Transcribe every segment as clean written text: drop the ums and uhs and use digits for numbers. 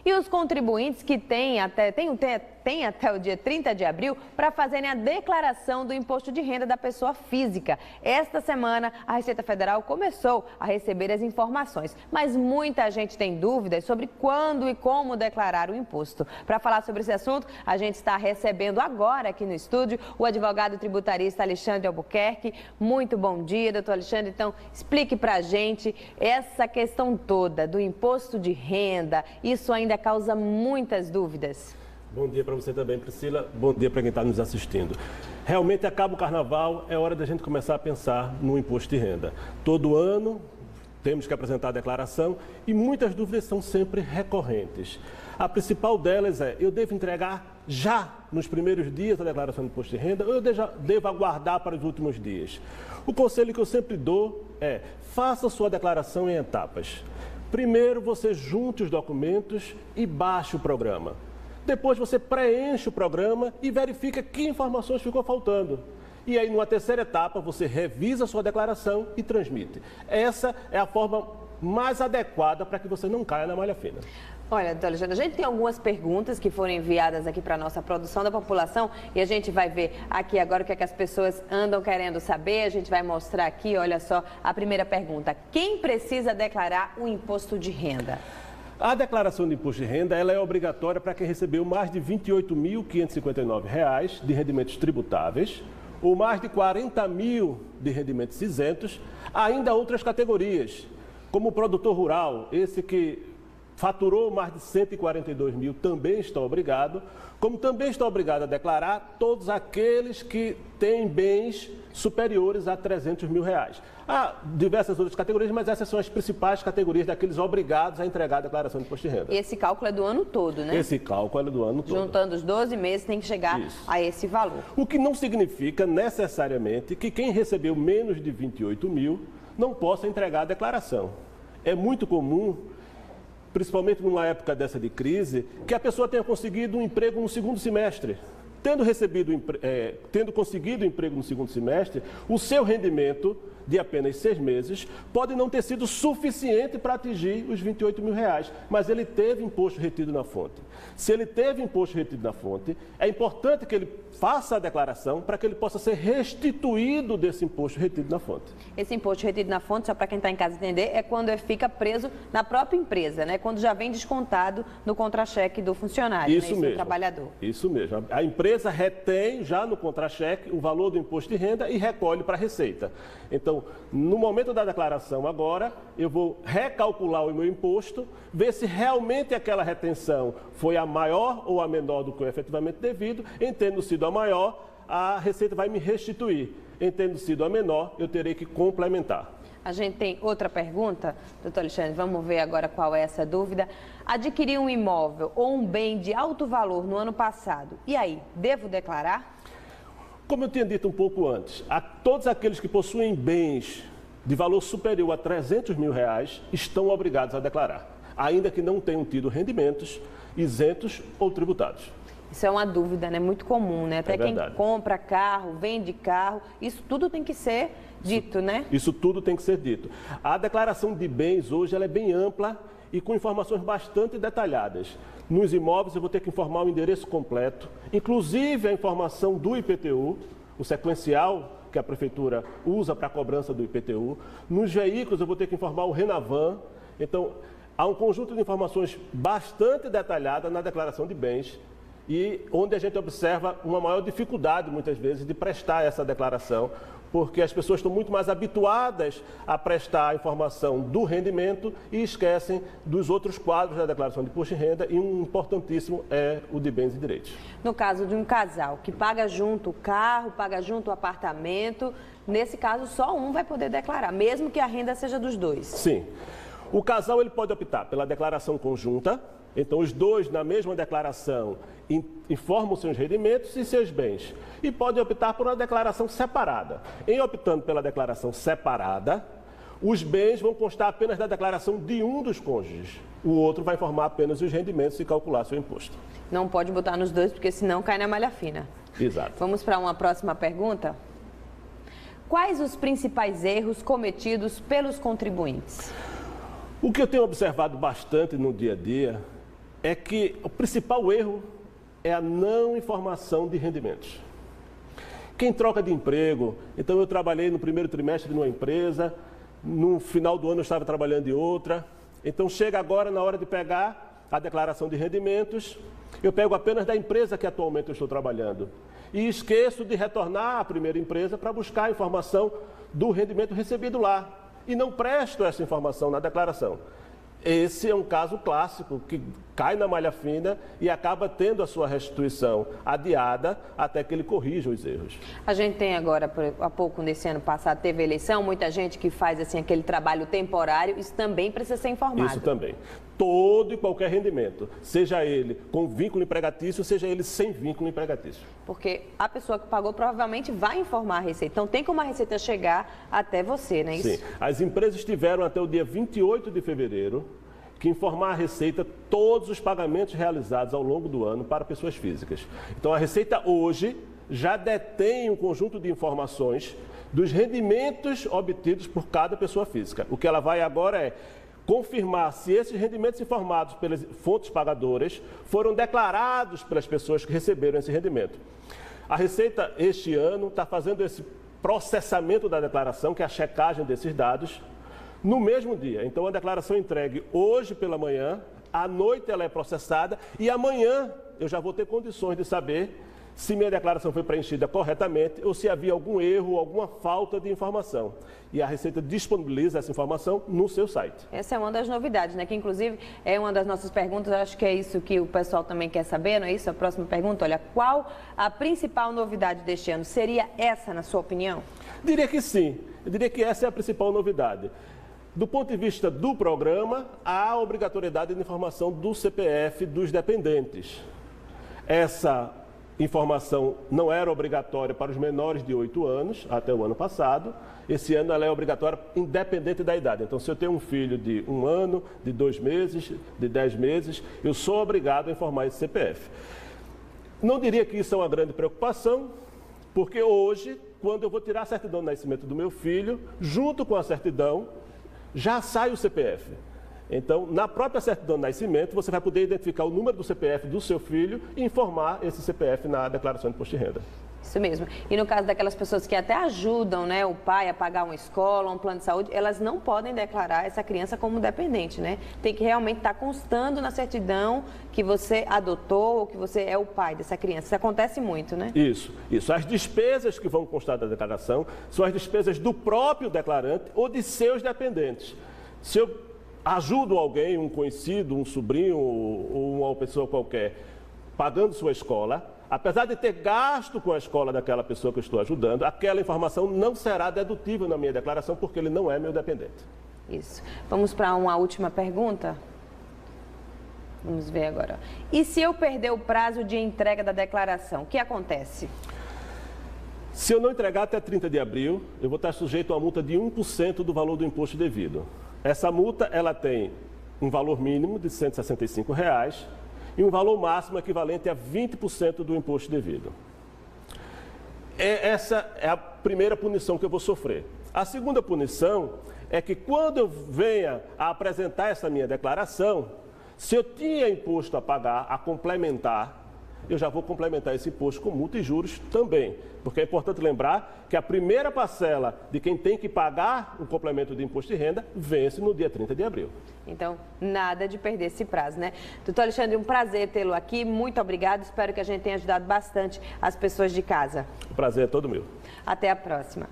E os contribuintes que têm até o dia 30 de abril para fazerem a declaração do imposto de renda da pessoa física. Esta semana, a Receita Federal começou a receber as informações, mas muita gente tem dúvidas sobre quando e como declarar o imposto. Para falar sobre esse assunto, a gente está recebendo agora aqui no estúdio o advogado tributarista Alexandre Albuquerque. Muito bom dia, doutor Alexandre. Então, explique para a gente essa questão toda do imposto de renda. Isso ainda causa muitas dúvidas. Bom dia para você também, Priscila. Bom dia para quem está nos assistindo. Realmente, acaba o carnaval, é hora da gente começar a pensar no imposto de renda. Todo ano temos que apresentar a declaração e muitas dúvidas são sempre recorrentes. A principal delas é: eu devo entregar já nos primeiros dias a declaração do imposto de renda ou eu devo aguardar para os últimos dias? O conselho que eu sempre dou é: faça sua declaração em etapas. Primeiro, você junte os documentos e baixe o programa. Depois, você preenche o programa e verifica que informações ficou faltando. E aí, numa terceira etapa, você revisa a sua declaração e transmite. Essa é a forma mais adequada para que você não caia na malha fina. Olha, doutor Alexandre, a gente tem algumas perguntas que foram enviadas aqui para a nossa produção da população e a gente vai ver aqui agora o que é que as pessoas andam querendo saber. A gente vai mostrar aqui, olha só, a primeira pergunta: quem precisa declarar o imposto de renda? A declaração de imposto de renda ela é obrigatória para quem recebeu mais de R$ 28.559 de rendimentos tributáveis ou mais de 40 mil de rendimentos isentos, ainda outras categorias, como o produtor rural, esse que faturou mais de 142 mil também está obrigado, como também está obrigado a declarar todos aqueles que têm bens superiores a 300 mil reais. Há diversas outras categorias, mas essas são as principais categorias daqueles obrigados a entregar a declaração de imposto de renda. E esse cálculo é do ano todo, né? Esse cálculo é do ano todo. Juntando os 12 meses tem que chegar a esse valor. O que não significa necessariamente que quem recebeu menos de 28 mil não possa entregar a declaração. É muito comum, principalmente numa época dessa de crise, que a pessoa tenha conseguido um emprego no segundo semestre. Tendo conseguido um emprego no segundo semestre, o seu rendimento de apenas 6 meses pode não ter sido suficiente para atingir os 28 mil reais, mas ele teve imposto retido na fonte. Se ele teve imposto retido na fonte, é importante que ele faça a declaração para que ele possa ser restituído desse imposto retido na fonte. Esse imposto retido na fonte, só para quem está em casa entender, é quando ele fica preso na própria empresa, né? Quando já vem descontado no contra-cheque do funcionário, isso mesmo, do trabalhador. Isso mesmo. A empresa retém já no contra-cheque o valor do imposto de renda e recolhe para a Receita. Então, no momento da declaração agora, eu vou recalcular o meu imposto, ver se realmente aquela retenção foi a maior ou a menor do que o efetivamente devido. Em tendo sido a maior, a Receita vai me restituir. Em tendo sido a menor, eu terei que complementar. A gente tem outra pergunta, doutor Alexandre, vamos ver agora qual é essa dúvida. Adquiri um imóvel ou um bem de alto valor no ano passado, e aí, devo declarar? Como eu tinha dito um pouco antes, todos aqueles que possuem bens de valor superior a 300 mil reais estão obrigados a declarar, ainda que não tenham tido rendimentos isentos ou tributados. Isso é uma dúvida, né? Muito comum, né? Até quem compra carro, vende carro, isso tudo tem que ser dito, né? Isso tudo tem que ser dito. A declaração de bens hoje ela é bem ampla e com informações bastante detalhadas. Nos imóveis eu vou ter que informar o endereço completo, inclusive a informação do IPTU, o sequencial que a Prefeitura usa para a cobrança do IPTU. Nos veículos eu vou ter que informar o RENAVAN. Então, há um conjunto de informações bastante detalhada na declaração de bens e onde a gente observa uma maior dificuldade, muitas vezes, de prestar essa declaração, porque as pessoas estão muito mais habituadas a prestar a informação do rendimento e esquecem dos outros quadros da declaração de imposto de renda, e um importantíssimo é o de bens e direitos. No caso de um casal que paga junto o carro, paga junto o apartamento, nesse caso só um vai poder declarar, mesmo que a renda seja dos dois. Sim. O casal ele pode optar pela declaração conjunta. Então, os dois, na mesma declaração, informam seus rendimentos e seus bens. E podem optar por uma declaração separada. Em optando pela declaração separada, os bens vão constar apenas da declaração de um dos cônjuges. O outro vai informar apenas os rendimentos e calcular seu imposto. Não pode botar nos dois, porque senão cai na malha fina. Exato. Vamos para uma próxima pergunta? Quais os principais erros cometidos pelos contribuintes? O que eu tenho observado bastante no dia a dia é que o principal erro é a não informação de rendimentos. Quem troca de emprego, então eu trabalhei no primeiro trimestre numa empresa, no final do ano eu estava trabalhando em outra, então chega agora na hora de pegar a declaração de rendimentos, eu pego apenas da empresa que atualmente eu estou trabalhando e esqueço de retornar à primeira empresa para buscar a informação do rendimento recebido lá e não presto essa informação na declaração. Esse é um caso clássico que cai na malha fina e acaba tendo a sua restituição adiada até que ele corrija os erros. A gente tem agora, há pouco, nesse ano passado, teve eleição, muita gente que faz assim, aquele trabalho temporário, isso também precisa ser informado. Isso também. Todo e qualquer rendimento, seja ele com vínculo empregatício, seja ele sem vínculo empregatício. Porque a pessoa que pagou provavelmente vai informar a Receita. Então tem como a Receita chegar até você, não é isso? Sim. As empresas tiveram até o dia 28 de fevereiro que informar a Receita todos os pagamentos realizados ao longo do ano para pessoas físicas. Então a Receita hoje já detém um conjunto de informações dos rendimentos obtidos por cada pessoa física. O que ela vai agora é confirmar se esses rendimentos informados pelas fontes pagadoras foram declarados pelas pessoas que receberam esse rendimento. A Receita, este ano, está fazendo esse processamento da declaração, que é a checagem desses dados, no mesmo dia. Então, a declaração é entregue hoje pela manhã, à noite ela é processada e amanhã eu já vou ter condições de saber se minha declaração foi preenchida corretamente ou se havia algum erro, alguma falta de informação. E a Receita disponibiliza essa informação no seu site. Essa é uma das novidades, né? Que inclusive é uma das nossas perguntas, acho que é isso que o pessoal também quer saber, não é isso? A próxima pergunta, olha, qual a principal novidade deste ano? Seria essa, na sua opinião? Diria que sim, eu diria que essa é a principal novidade. Do ponto de vista do programa, há a obrigatoriedade de informação do CPF dos dependentes. Essa informação não era obrigatória para os menores de 8 anos, até o ano passado. Esse ano ela é obrigatória independente da idade. Então, se eu tenho um filho de 1 ano, de 2 meses, de 10 meses, eu sou obrigado a informar esse CPF. Não diria que isso é uma grande preocupação, porque hoje, quando eu vou tirar a certidão de nascimento do meu filho, junto com a certidão, já sai o CPF. Então, na própria certidão de nascimento, você vai poder identificar o número do CPF do seu filho e informar esse CPF na declaração de imposto de renda. Isso mesmo. E no caso daquelas pessoas que até ajudam, né, o pai a pagar uma escola, um plano de saúde, elas não podem declarar essa criança como dependente, né? Tem que realmente estar constando na certidão que você adotou ou que você é o pai dessa criança. Isso acontece muito, né? Isso. As despesas que vão constar da declaração são as despesas do próprio declarante ou de seus dependentes. Se eu ajudo alguém, um conhecido, um sobrinho ou uma pessoa qualquer, pagando sua escola, apesar de ter gasto com a escola daquela pessoa que eu estou ajudando, aquela informação não será dedutível na minha declaração porque ele não é meu dependente. Isso. Vamos para uma última pergunta? Vamos ver agora. E se eu perder o prazo de entrega da declaração, o que acontece? Se eu não entregar até 30 de abril, eu vou estar sujeito a uma multa de 1% do valor do imposto devido. Essa multa ela tem um valor mínimo de R$ 165 e um valor máximo equivalente a 20% do imposto devido. Essa é a primeira punição que eu vou sofrer. A segunda punição é que quando eu venha a apresentar essa minha declaração, se eu tinha imposto a pagar, a complementar, eu já vou complementar esse imposto com multa e juros também. Porque é importante lembrar que a primeira parcela de quem tem que pagar o complemento de imposto de renda vence no dia 30 de abril. Então, nada de perder esse prazo, né? Doutor Alexandre, um prazer tê-lo aqui. Muito obrigado. Espero que a gente tenha ajudado bastante as pessoas de casa. O prazer é todo meu. Até a próxima.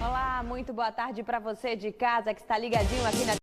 Olá, muito boa tarde para você de casa que está ligadinho aqui na